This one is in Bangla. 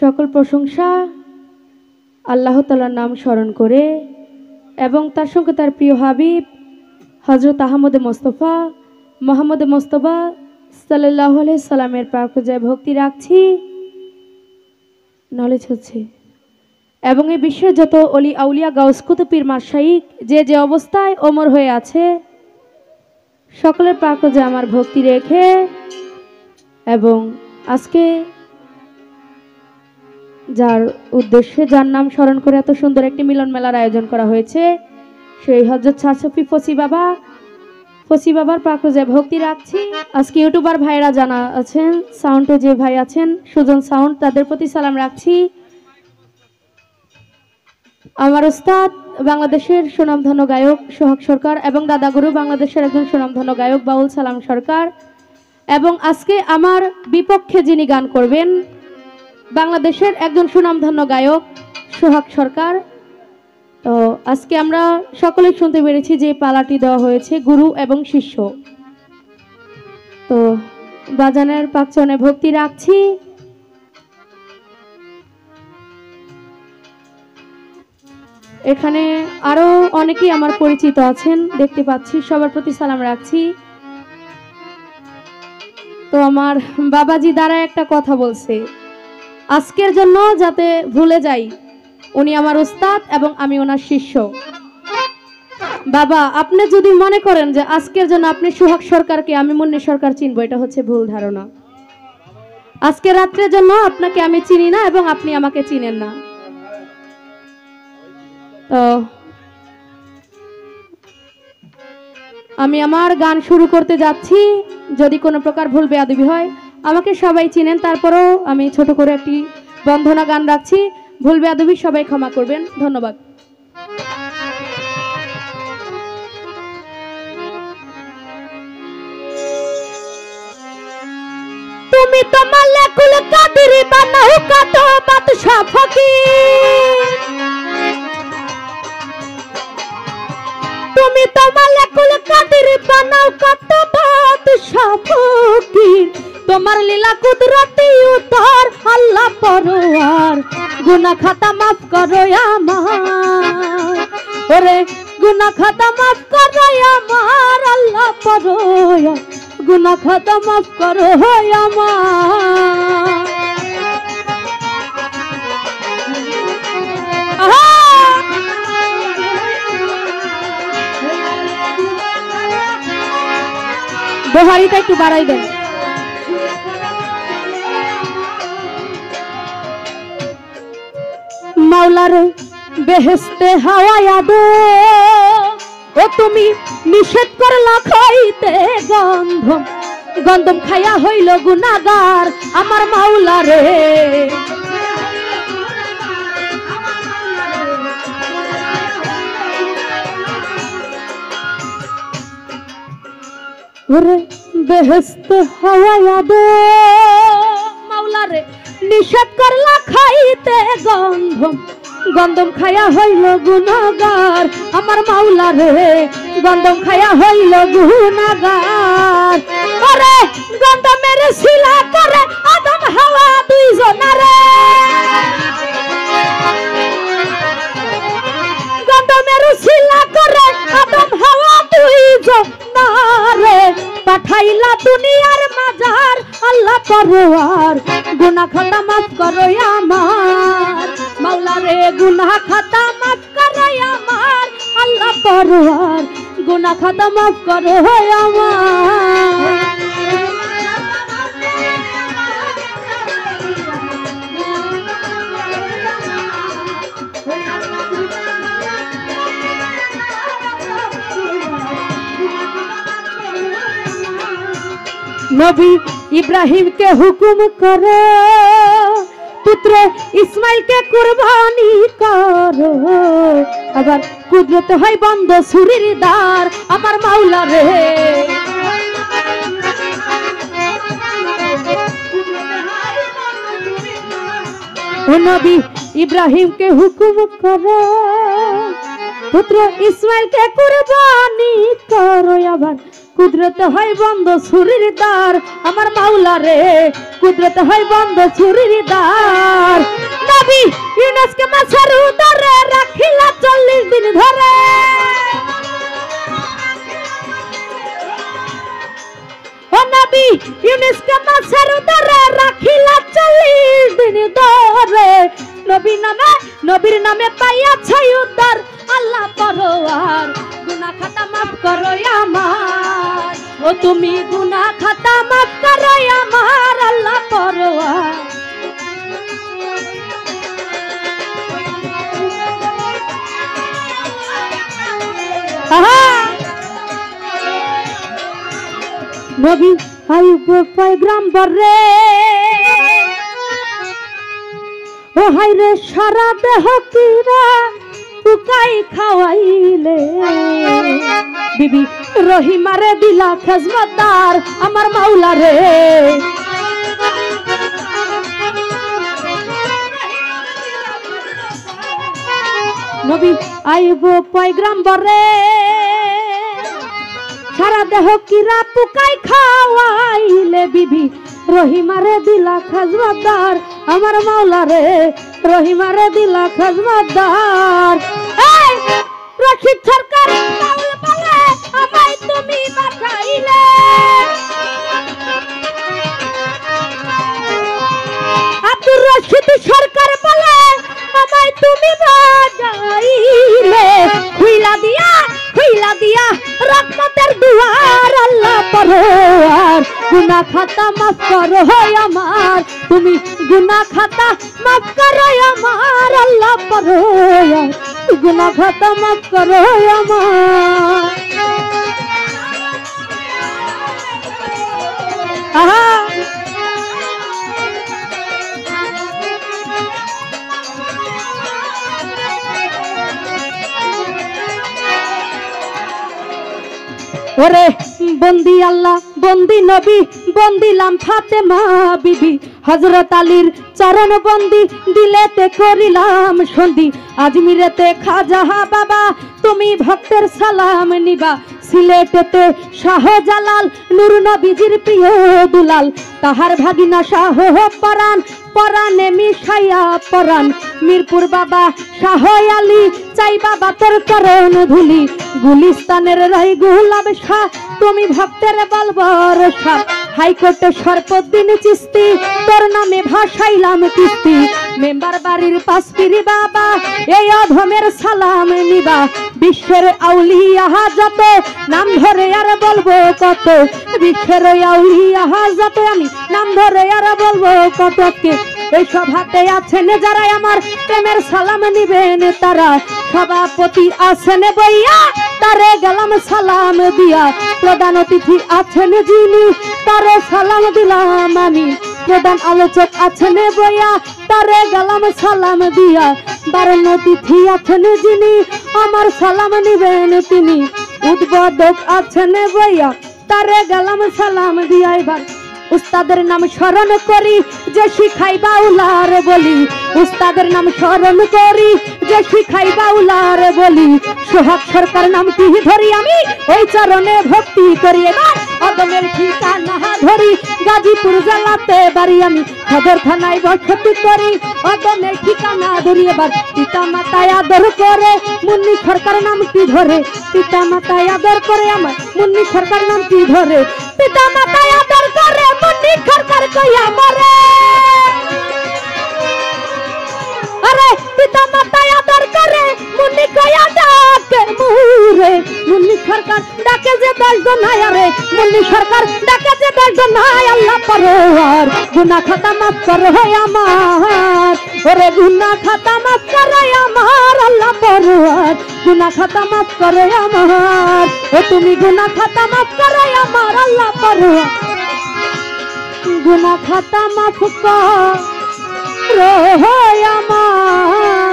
সকল প্রশংসা আল্লাহ তাআলার নাম স্মরণ করে এবং তার সঙ্গে তার প্রিয় হাবিব হযরত আহমদ মুস্তাফা মোহাম্মদ মুস্তাফা সাল্লাল্লাহু আলাইহি সাল্লামের পাকজায় ভক্তি রাখছি। নলেজ হচ্ছে এবং এই বিশ্বের যত অলি আউলিয়া গাউস কুতুব পীর মাশাইখ যে যে অবস্থায় ওমর হয়ে আছে সকলের পাকজায় আমার ভক্তি রেখে এবং আজকে যার উদ্দেশ্যে যার নাম স্মরণ করে এত সুন্দর একটি মিলন মেলার আয়োজন করা হয়েছে সেই হযরত শাহ শফি ফসি বাবার পাকজায় ভক্তি রাখছি। আজকে ইউটিউবার ভাইরা জানা আছেন, সাউন্ডে যে ভাই আছেন সুজন সাউন্ড, তাদের প্রতি সালাম রাখছি। আমার উস্তাদ বাংলাদেশের সুনামধন্য গায়ক সোহাগ সরকার এবং দাদাগুরু বাংলাদেশের একজন সুনামধন্য গায়ক বাউল সালাম সরকার এবং আজকে আমার বিপক্ষে যিনি গান করবেন বাংলাদেশের একজন সুনামধন্য গায়ক সোহাগ সরকার। তো আজকে আমরা সকলে শুনতে পেরেছি যে পালাটি দেওয়া হয়েছে গুরু এবং শিষ্য। তো বাজানের পাকচনে ভক্তি রাখছি। এখানে আরো অনেকেই আমার পরিচিত আছেন দেখতে পাচ্ছি, সবার প্রতি সালাম রাখছি। তো আমার বাবাজি দ্বারা একটা কথা বলছে, আজকের জন্য যাতে ভুলে যাই উনি আমার উস্তাদ এবং আমি ওনার শিষ্য। বাবা আপনি যদি মনে করেন যে আজকের জন্য আপনি সোহাগ সরকারকে আমি মুন্নি সরকার চিনবো, এটা হচ্ছে ভুল ধারণা। আজকে রাত্রের জন্য আপনাকে আমি চিনি না এবং আপনি আমাকে চিনেন না। তো আমি আমার গান শুরু করতে যাচ্ছি, যদি কোনো প্রকার ভুল বেয়াদবি হয় আমাকে সবাই চিনেন, তারপরেও আমি ছোট করে একটি বন্দনা গান রাখছি, ভুল বেয়াদবি সবাই ক্ষমা করবেন, ধন্যবাদ। তুমি তো মালাকুল কাদির বানাও কত বাদশা ফকির, তুমি তো মালাকুল কাদির বানাও কত বাদশা ফকির, তোমার লীলা কুদরতি উতার আল্লাহ পরওয়ার, গুনাহ খাতা মাফ করো আমার, ওরে গুনাহ খাতা মাফ করো আমার আল্লাহ পরওয়ার, গুনাহ খাতা মাফ করো আমার। বহারিটা একটু বাড়াই দেন। মাওলার বেহেশতে হাওয়া দো, ও তুমি নিষেধ করলা খাইতে গন্ধম, গন্ধম খাইয়া হইল গুনাহগার আমার মাওলা রে, ওরে বেহেশতে হাওয়া দো, মাওলা রে নিষেধ করলা খাইতে গন্ধম, গন্ধম খায়া হইল গুনাহগার আমার মাওলা রে, গন্ধম খায়া হইল গুনাহগার, ওরে গন্ধমের শিলা করে আদম হাওয়া দুইজনারে, গন্ধমের শিলা করে আদম হাওয়া দুইজনারে, পাঠাইলা দুনিয়ার মাজার আল্লাহ পরওয়ার, গুনাহ খাতা মাফ করো আমার মাওলা রে, গুনাহ খাতা মাফ করো আমার আল্লাহ পরওয়ার, গুনাহ খাতা মাফ করো আমার। নবী ইব্রাহিম কে হুকুম করো, পুত্র ইসমাইল কে কুরবানি করো, আবার কুদরত হয় বন্ধ ছুরির দ্বার আমার মাওলা রে, ও নবী ইব্রাহিম কে হুকুম করো, পুত্র ইসমাইল কে কুরবানি করো, আবার কুদরত হয় বন্ধ ছুরির দ্বার আমার মাওলা রে, কুদরত হয় বন্ধ ছুরির দ্বার, নবীর নামে পাইয়াছে উদ্ধার আল্লাহ পরোয়ার গুনাহ খাতা মাফ করো আমার ও তুমি গুনাহ খাতা মাফ করো আমার আল্লাহ পরোয়ার নবী আইব পয়গম্বর রে ও হাই রে সারা দেহ কিরা পুকাই খাওয়াইলে বিবি রহিমারে দিলা খেজমতদার আমার মাওলা রে নবী আইব পয়গম্বর রে সারা দেহ কিরা পুকাই খাওয়াইলে বিবি রহিমারে দিলা খাজমতদার আমার মাওলা রে রহিমারে দিলা খাজমতদার এই রশিদ সরকার বাউল বলে আমায় তুমি বাঁচাইলে আব্দুর রশিদ সরকার বলে আমায় তুমি বাঁচাইলে খুইলা দিয়া রহমতের দুয়ার আল্লাহ পরোয়ার গুনাহ খাতা মাফ করো আমার তুমি গুনাহ খাতা মাফ করো আমার আল্লাহ পরোয়ার গুনাহ খাতা মাফ করো আমার আহা ওরে বন্দি আল্লাহ বন্দি নবী বন্দিলাম ফাতেমা বিবি হযরত আলীর চরণ বন্দি দিলেতে করিলাম সন্ধি আজমিরেতে খাজা বাবা তুমি ভক্তের সালাম নিবা সিলেটেতে শাহজালাল নূর নবীজির প্রিয় দুলাল তাহার ভাগিনা শাহ পরাণ পরাণে মিশাইয়া পরাণ মিরপুর বাবা শাহ আলী চাই বাবা তোর করণ ধুলি গুলিস্তানের রাই গোলাপ শাহ তুমি ভক্তের বলবর শাহ হাইকোর্টে সরপদ্দিন চিস্তি তোর নামে ভাসাইলাম কিস্তি মেম্বার বাড়ির পাশপিরি বাবা এই অধমের সালাম নিবা বিশ্বের আউলিয়া যত নাম ধরে আর বলবো কত বিশ্বের আউলিয়া যত আমি নাম ধরে আর বলবো কতকে এই সভাতে আছেন যারা আমার প্রেমের সালাম নিবেন তারা সভাপতি আছেন বইয়া তারে গেলাম সালাম দিয়া প্রধান অতিথি আছেন যিনি তারে সালাম দিলাম আমি প্রধান আলোচক আছেন বইয়া তারে গেলাম সালাম দিয়া বারণ অতিথি আছেন যিনি আমার সালাম নিবেন তিনি উদ্বোধক আছেন বইয়া তারে গেলাম সালাম দিয়া এবার উস্তাদের নাম স্মরণ করি যে শিখাই বাউলার বলি উস্তাদের নাম স্মরণ করি যে শিখাই বাউলার বলি সোহাগ সরকার নাম কি ধরি আমি ওই চরণে ভক্তি করি এবার অদমের ঠিকানা ধরি গাজীপুর জেলাতে বাড়ি আমি সদর থানায় বসতি করি অদমের ঠিকানা ধরি এবার পিতা মাতায় আদর করে মুন্নি সরকার নাম কি ধরে পিতা মাতায় আদর করে আমার মুন্নি সরকার নাম কি ধরে পিতা মাতায় আদর করে মুন্নি সরকার কইয়া মরে আরে পিতা মাতায় আদর করে মুন্নি কইয়া ডাকে মুরে মুন্নি সরকার ডাকে যে দশজন নাই আরে মুন্নি সরকার ডাকে যে দশজন নাই আল্লাহ পরোয়ার গুনাহ খাতা মাফ করো আমার ওরে গুনাহ খাতা মাফ করো আমার আল্লাহ পরোয়ার গুনাহ খাতা মাফ করো আমার ও তুমি গুনাহ খাতা মাফ করো আমার আল্লাহ পরোয়ার গুনাহ খাতা মাফ করো আমার